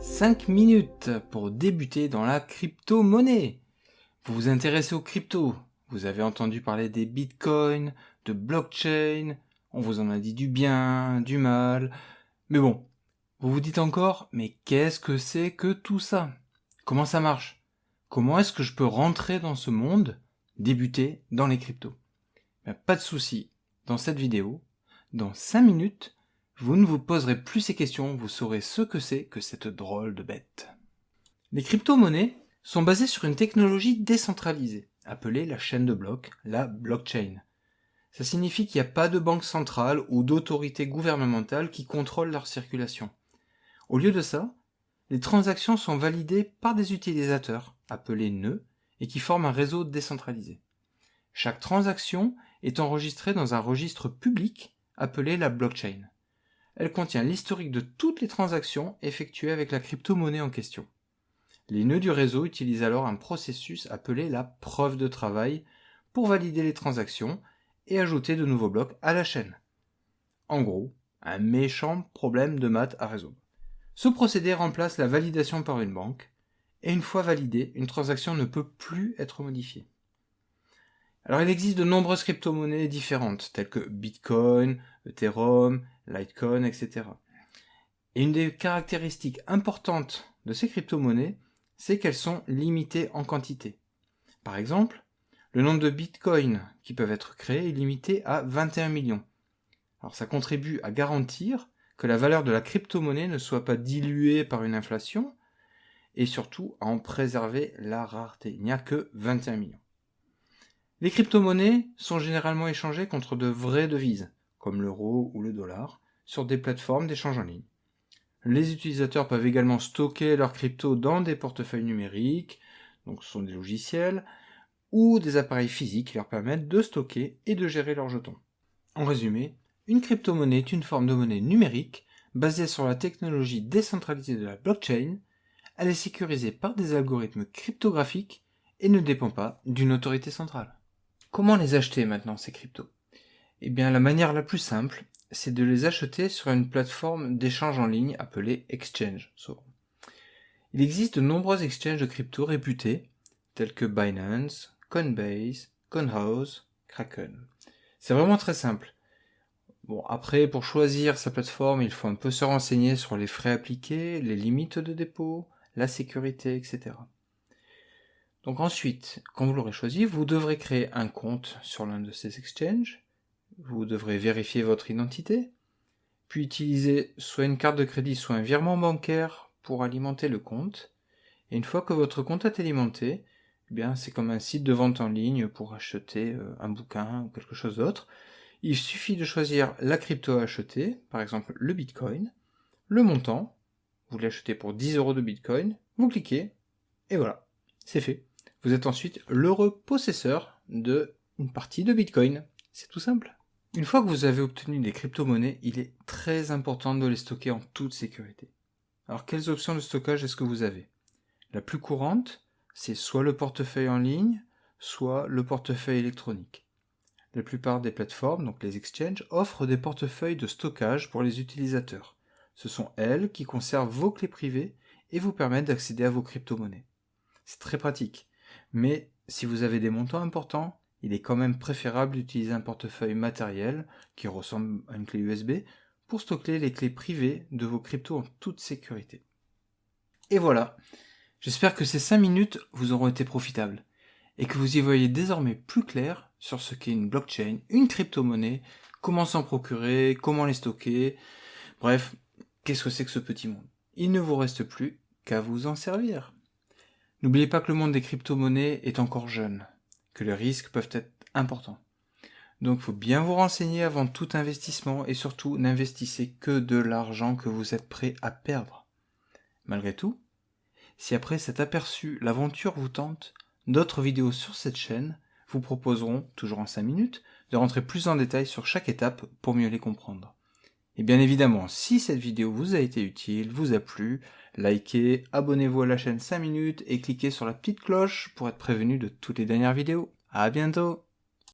5 minutes pour débuter dans la crypto-monnaie. Vous vous intéressez aux cryptos, vous avez entendu parler des bitcoins, de blockchain, on vous en a dit du bien, du mal, mais bon, vous vous dites encore, mais qu'est-ce que c'est que tout ça? Comment ça marche? Comment est-ce que je peux rentrer dans ce monde, débuter dans les cryptos? Pas de souci, dans cette vidéo, dans 5 minutes, vous ne vous poserez plus ces questions, vous saurez ce que c'est que cette drôle de bête. Les crypto-monnaies sont basées sur une technologie décentralisée, appelée la chaîne de blocs, la blockchain. Ça signifie qu'il n'y a pas de banque centrale ou d'autorité gouvernementale qui contrôle leur circulation. Au lieu de ça, les transactions sont validées par des utilisateurs, appelés nœuds, et qui forment un réseau décentralisé. Chaque transaction est enregistrée dans un registre public appelé la blockchain. Elle contient l'historique de toutes les transactions effectuées avec la crypto-monnaie en question. Les nœuds du réseau utilisent alors un processus appelé la preuve de travail pour valider les transactions et ajouter de nouveaux blocs à la chaîne. En gros, un méchant problème de maths à résoudre. Ce procédé remplace la validation par une banque, et une fois validée, une transaction ne peut plus être modifiée. Alors il existe de nombreuses crypto-monnaies différentes, telles que Bitcoin, Ethereum, Litecoin, etc. Et une des caractéristiques importantes de ces crypto-monnaies, c'est qu'elles sont limitées en quantité. Par exemple, le nombre de bitcoins qui peuvent être créés est limité à 21 millions. Alors ça contribue à garantir que la valeur de la crypto-monnaie ne soit pas diluée par une inflation, et surtout à en préserver la rareté. Il n'y a que 21 millions. Les crypto-monnaies sont généralement échangées contre de vraies devises, comme l'euro ou le dollar, sur des plateformes d'échange en ligne. Les utilisateurs peuvent également stocker leurs cryptos dans des portefeuilles numériques, donc ce sont des logiciels, ou des appareils physiques qui leur permettent de stocker et de gérer leurs jetons. En résumé, une crypto-monnaie est une forme de monnaie numérique basée sur la technologie décentralisée de la blockchain. Elle est sécurisée par des algorithmes cryptographiques et ne dépend pas d'une autorité centrale. Comment les acheter maintenant, ces cryptos? Eh bien, la manière la plus simple, c'est de les acheter sur une plateforme d'échange en ligne appelée exchange. Il existe de nombreux exchanges de crypto réputés, tels que Binance, Coinbase, Conhouse, Kraken. C'est vraiment très simple. Bon, après, pour choisir sa plateforme, il faut un peu se renseigner sur les frais appliqués, les limites de dépôt, la sécurité, etc. Donc ensuite, quand vous l'aurez choisi, vous devrez créer un compte sur l'un de ces exchanges, vous devrez vérifier votre identité, puis utiliser soit une carte de crédit, soit un virement bancaire pour alimenter le compte, et une fois que votre compte est alimenté, eh bien c'est comme un site de vente en ligne pour acheter un bouquin ou quelque chose d'autre. Il suffit de choisir la crypto à acheter, par exemple le Bitcoin, le montant, vous l'achetez pour 10 € de Bitcoin, vous cliquez, et voilà, c'est fait. Vous êtes ensuite l'heureux possesseur d'une partie de Bitcoin. C'est tout simple. Une fois que vous avez obtenu des crypto-monnaies, il est très important de les stocker en toute sécurité. Alors quelles options de stockage est-ce que vous avez? La plus courante, c'est soit le portefeuille en ligne, soit le portefeuille électronique. La plupart des plateformes, donc les exchanges, offrent des portefeuilles de stockage pour les utilisateurs. Ce sont elles qui conservent vos clés privées et vous permettent d'accéder à vos crypto-monnaies. C'est très pratique. Mais si vous avez des montants importants, il est quand même préférable d'utiliser un portefeuille matériel qui ressemble à une clé USB pour stocker les clés privées de vos cryptos en toute sécurité. Et voilà, j'espère que ces 5 minutes vous auront été profitables et que vous y voyez désormais plus clair sur ce qu'est une blockchain, une crypto-monnaie, comment s'en procurer, comment les stocker, bref, qu'est-ce que c'est que ce petit monde? Il ne vous reste plus qu'à vous en servir. N'oubliez pas que le monde des crypto-monnaies est encore jeune, que les risques peuvent être importants. Donc il faut bien vous renseigner avant tout investissement et surtout n'investissez que de l'argent que vous êtes prêt à perdre. Malgré tout, si après cet aperçu l'aventure vous tente, d'autres vidéos sur cette chaîne vous proposeront, toujours en 5 minutes, de rentrer plus en détail sur chaque étape pour mieux les comprendre. Et bien évidemment, si cette vidéo vous a été utile, vous a plu, likez, abonnez-vous à la chaîne 5 minutes et cliquez sur la petite cloche pour être prévenu de toutes les dernières vidéos. À bientôt!